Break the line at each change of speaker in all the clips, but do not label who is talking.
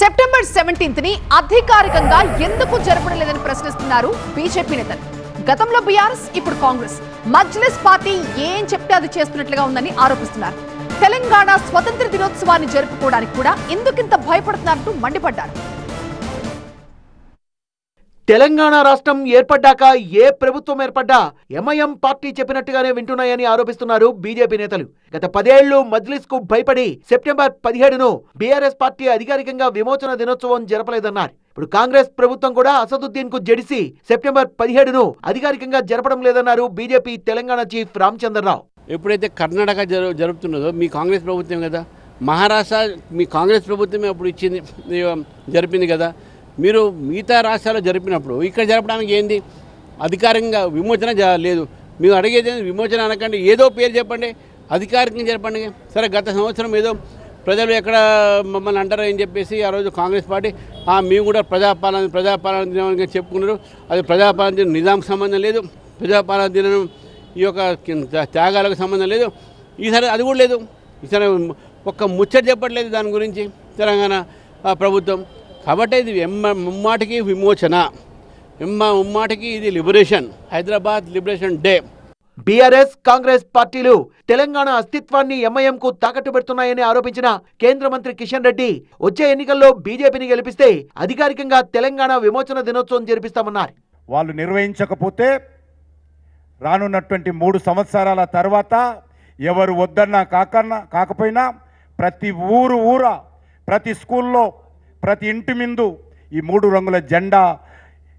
September 17th ని అధికారికంగా ఎందుకు జరపడలేదని ప్రశ్నిస్తున్నారు బీజేపీ నేతలు. గతంలో బీఆర్ఎస్, ఇప్పుడు కాంగ్రెస్ మజ్లిస్ పార్టీ ఏం చెప్తే అది చేస్తున్నట్లుగా ఉందని ఆరోపిస్తున్నారు. తెలంగాణ స్వతంత్ర దినోత్సవాన్ని జరుపుకోవడానికి కూడా ఎందుకింత భయపడుతున్నారంటూ మండిపడ్డారు.
తెలంగాణ రాష్ట్రం ఏర్పడ్డాక ఏ ప్రభుత్వం ఏర్పడ్డా ఎంఐఎం పార్టీ చెప్పినట్టుగానే వింటున్నాయని ఆరోపిస్తున్నారు బీజేపీ నేతలు. గత 10 ఏళ్లు మజ్లిస్ కు భయపడి సెప్టెంబర్ 17ను బీఆర్ఎస్ పార్టీ అధికారికంగా విమోచన దినోత్సవం జరపలేదన్నారు. ఇప్పుడు కాంగ్రెస్ ప్రభుత్వం కూడా అసదుద్దీన్ కు జడిసి సెప్టెంబర్ 17ను అధికారికంగా జరపడం లేదన్నారు బీజేపీ తెలంగాణ చీఫ్ రామచంద్రరావు.
ఎప్పుడైతే కర్ణాటక జరుపుతున్నదో మీ కాంగ్రెస్ ప్రభుత్వం కదా, మహారాష్ట్ర మీ కాంగ్రెస్ ప్రభుత్వమే అప్పుడు ఇచ్చింది, జరిపింది కదా. మీరు మిగతా రాష్ట్రాల్లో జరిపినప్పుడు ఇక్కడ జరపడానికి ఏంది? అధికారికంగా విమోచన లేదు. మీరు అడిగేది విమోచన అనకండి, ఏదో పేరు చెప్పండి, అధికారికంగా జరపండి. సరే, గత సంవత్సరం ఏదో ప్రజలు ఎక్కడ మమ్మల్ని అంటారని చెప్పేసి ఆ రోజు కాంగ్రెస్ పార్టీ మేము కూడా ప్రజాపాలన దినం చెప్పుకున్నారు. అది ప్రజాపాలన దినం నిజాంకి సంబంధం లేదు, ప్రజాపాలన దినం ఈ యొక్క త్యాగాలకు సంబంధం లేదు. ఈసారి అది కూడా లేదు. ఈసారి ఒక్క ముచ్చట చెప్పట్లేదు దాని గురించి తెలంగాణ ప్రభుత్వం. కాబట్టి ఇది ముమ్మాటికి విమోచన, ముమ్మాటికి ఇది liberation, Hyderabad liberation day.
BRS, Congress పార్టీలు తెలంగాణ అస్తిత్వాన్ని ఎంఐఎం కు తాకట్టు పెడుతున్నాయని ఆరోపించిన కేంద్ర మంత్రి కిషన్ రెడ్డి వచ్చే ఎన్నికల్లో బీజేపీని గెలిపిస్తే అధికారికంగా తెలంగాణ విమోచన దినోత్సవం జరిపిస్తామన్నారు.
వాళ్ళు నిర్వహించకపోతే రానున్నటువంటి 3 సంవత్సరాల తర్వాత ఎవరు వద్దన్నా కాకపోయినా ప్రతి ఊర, ప్రతి స్కూల్లో, ప్రతి ఇంటి ముందు ఈ 3 రంగుల జెండా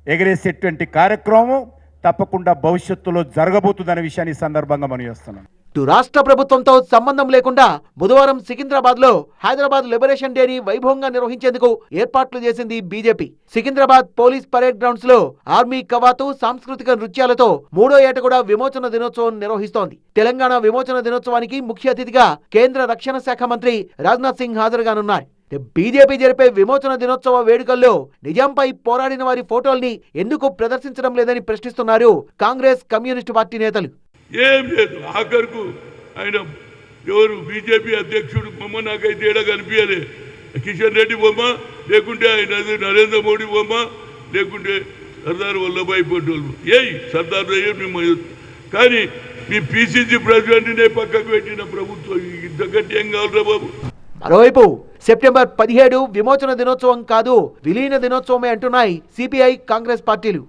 ఎగరేసేటువంటి కార్యక్రమం తప్పకుండా భవిష్యత్తులో జరగబోతుందనే విషయాన్ని ఈ సందర్భంగా మనం చేస్తున్నాం.
రాష్ట్ర ప్రభుత్వంతో సంబంధం లేకుండా బుధవారం సికింద్రాబాద్ లో హైదరాబాద్ లిబరేషన్ డేని వైభవంగా నిర్వహించేందుకు ఏర్పాట్లు చేసింది BJP. Secunderabad police parade grounds లో ఆర్మీ కవాతు, సాంస్కృతిక నృత్యాలతో 3వ ఏట కూడా విమోచన దినోత్సవం నిర్వహిస్తోంది. తెలంగాణ విమోచన దినోత్సవానికి ముఖ్య అతిథిగా కేంద్ర రక్షణ శాఖ మంత్రి రాజ్నాథ్ సింగ్ హాజరుగానున్నారు. బీజేపీ జరిపే విమోచన దినోత్సవ వేడుకల్లో నిజాంపై పోరాడిన వారి ఫోటోల్ని ఎందుకు ప్రదర్శించడం లేదని ప్రశ్నిస్తున్నారు కాంగ్రెస్, కమ్యూనిస్టు పార్టీ నేతలు.
ఏం లేదు, ఆఖరుకు ఆయన ఎవరు బీజేపీ అధ్యక్షుడు బొమ్మ నాకైతే ఏడా కనిపించలే. కిషన్ రెడ్డి బొమ్మ, లేకుంటే ఆయన నరేంద్ర మోడీ బొమ్మ, లేకుంటే సర్దార్ వల్లభాయ్ పటేల్. సర్దార్ కానీ మీ పిసిసి ప్రెసిడెంట్నే పక్కకు పెట్టిన ప్రభుత్వం ఇంతకంటే ఏం కావాలరా బాబు?
మరోవైపు సెప్టెంబర్ 17 విమోచన దినోత్సవం కాదు, విలీన దినోత్సవమే అంటున్నాయి సిపిఐ, కాంగ్రెస్ పార్టీలు.